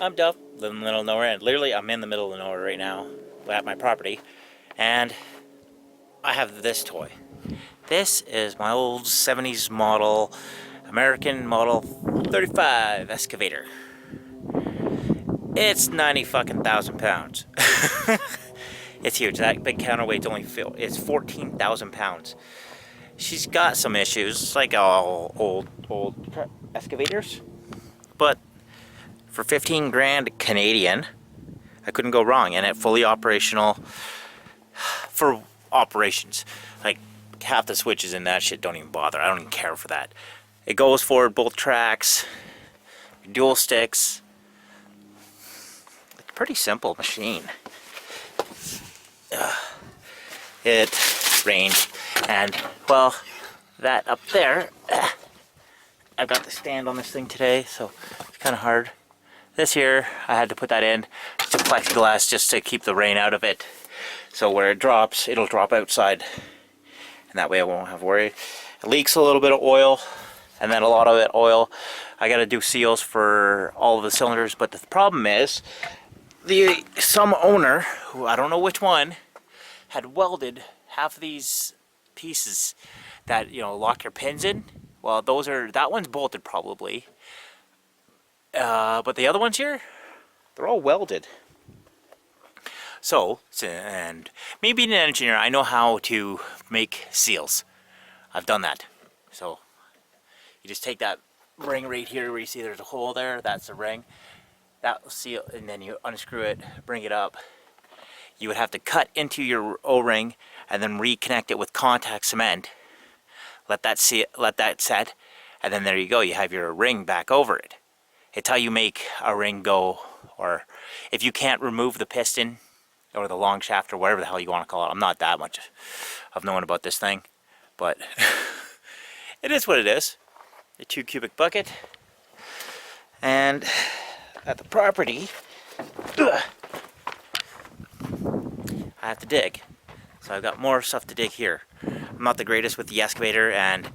I'm Duff, live in the middle of nowhere, and literally I'm in the middle of nowhere right now at my property, and I have this toy. This is my old 70s model, American model 35 excavator. It's 90 fucking thousand pounds. It's huge. That big counterweight's only it's 14,000 pounds. She's got some issues, like all old excavators, but for 15 grand Canadian, I couldn't go wrong, and it fully operational for operations. Like half the switches in that shit don't even bother. I don't even care for that. It goes forward both tracks, dual sticks. It's a pretty simple machine. It rained, and well, that up there, I've got the stand on this thing today, so it's kind of hard. This here, I had to put that in to plexiglass just to keep the rain out of it. So where it drops, it'll drop outside. And that way I won't have to worry. It leaks a little bit of oil, and then a lot of that oil, I gotta do seals for all of the cylinders. But the problem is, some owner, who I don't know which one, had welded half of these pieces that, you know, lock your pins in. Well, that one's bolted probably. But the other ones here, they're all welded. So, and me being an engineer, I know how to make seals. I've done that. So, you just take that ring right here where you see there's a hole there, that's the ring. That will seal, and then you unscrew it, bring it up. You would have to cut into your O-ring and then reconnect it with contact cement. Let that set, and then there you go, you have your ring back over it. It's how you make a ring go, or if you can't remove the piston or the long shaft or whatever the hell you want to call it. I'm not that much of knowing about this thing, but it is what it is. A 2 cubic bucket, and at the property, I have to dig. So I've got more stuff to dig here. I'm not the greatest with the excavator, and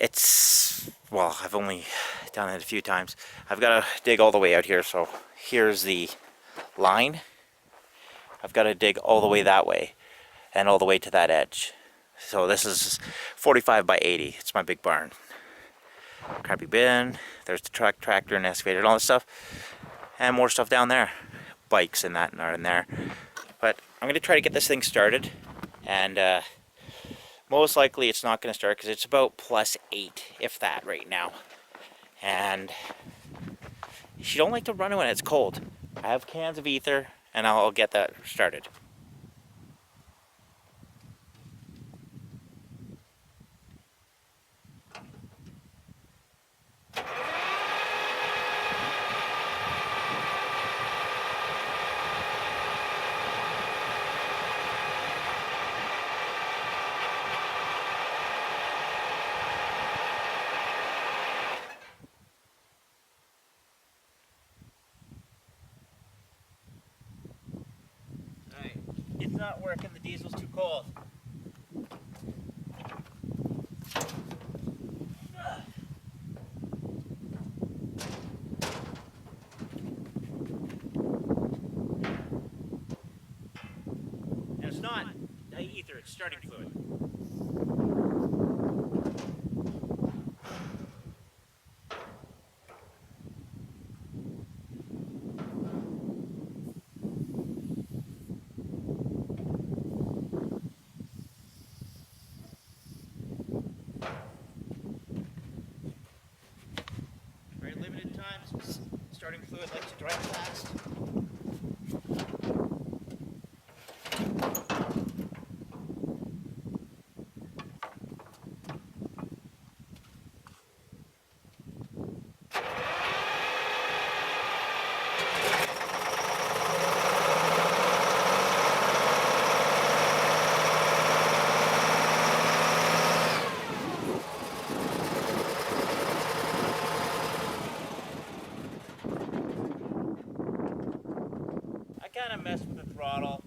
it's, well, I've only done it a few times. I've got to dig all the way out here, so here's the line. I've got to dig all the way that way and all the way to that edge. So this is 45 by 80. It's my big barn. Crappy bin. There's the tractor and excavator and all this stuff, and more stuff down there. Bikes and that are in there. But I'm going to try to get this thing started, and most likely it's not going to start because it's about +8, if that, right now. And she don't like to run when it's cold. I have cans of ether, and I'll get that started. It's not working, the diesel's too cold. And it's not ether, it's starting fluid. Limited times, starting fluid likes to drive fast. Kind of messed with the throttle.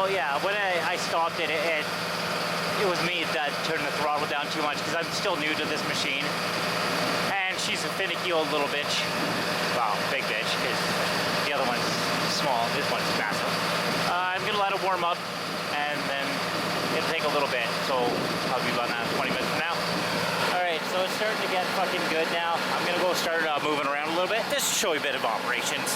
So yeah, when I stopped it, it was me that turned the throttle down too much because I'm still new to this machine. And she's a finicky old little bitch. Wow, big bitch, because the other one's small, this one's massive. I'm gonna let it warm up, and then it'll take a little bit, so I'll be about 20 minutes from now. Alright, so it's starting to get fucking good now. I'm gonna go start moving around a little bit, just to show you a bit of operations.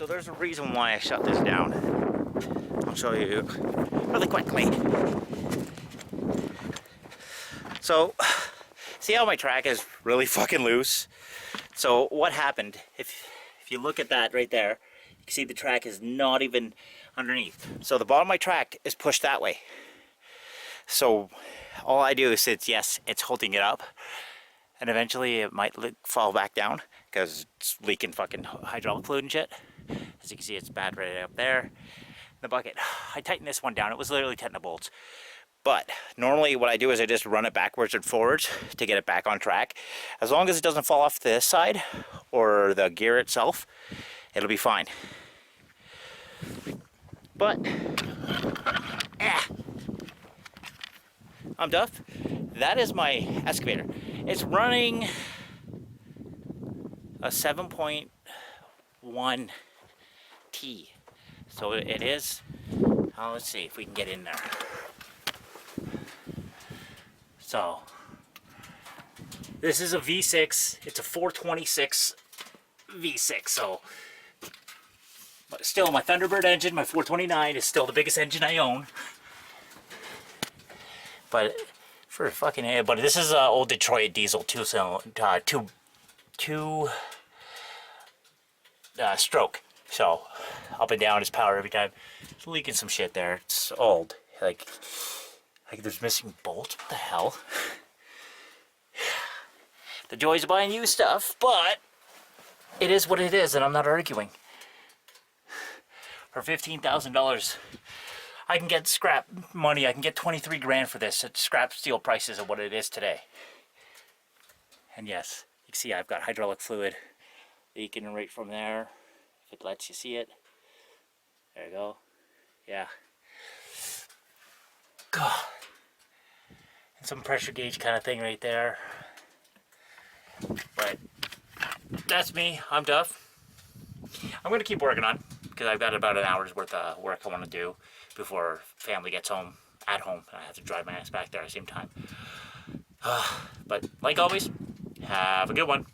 So there's a reason why I shut this down. I'll show you really quickly. So, see how my track is really fucking loose? So what happened, if you look at that right there, you can see the track is not even underneath. So the bottom of my track is pushed that way. So all I do is it's holding it up. And eventually it might fall back down because it's leaking fucking hydraulic fluid and shit. As you can see, it's bad right up there. The bucket, I tightened this one down. It was literally 10 bolts. But normally what I do is I just run it backwards and forwards to get it back on track. As long as it doesn't fall off this side or the gear itself, it'll be fine. But, I'm Duff. That is my excavator. It's running a 7.1 T. So it is, let's see if we can get in there. So, this is a V6, it's a 426 V6, so, but still my Thunderbird engine, my 429 is still the biggest engine I own. But, for fucking, but this is an old Detroit diesel two stroke. So, up and down is power every time. It's leaking some shit there, it's old, like there's missing bolts. What the hell? The joys of buying used stuff, but it is what it is, and I'm not arguing. For $15,000, I can get scrap money. I can get 23 grand for this at scrap steel prices of what it is today. And yes, you can see I've got hydraulic fluid leaking right from there. If it lets you see it. There you go. Yeah. God. And some pressure gauge kind of thing right there. But that's me. I'm Duff. I'm going to keep working on because I've got about an hour's worth of work I want to do before family gets home, at home, and I have to drive my ass back there at the same time. But like always, have a good one.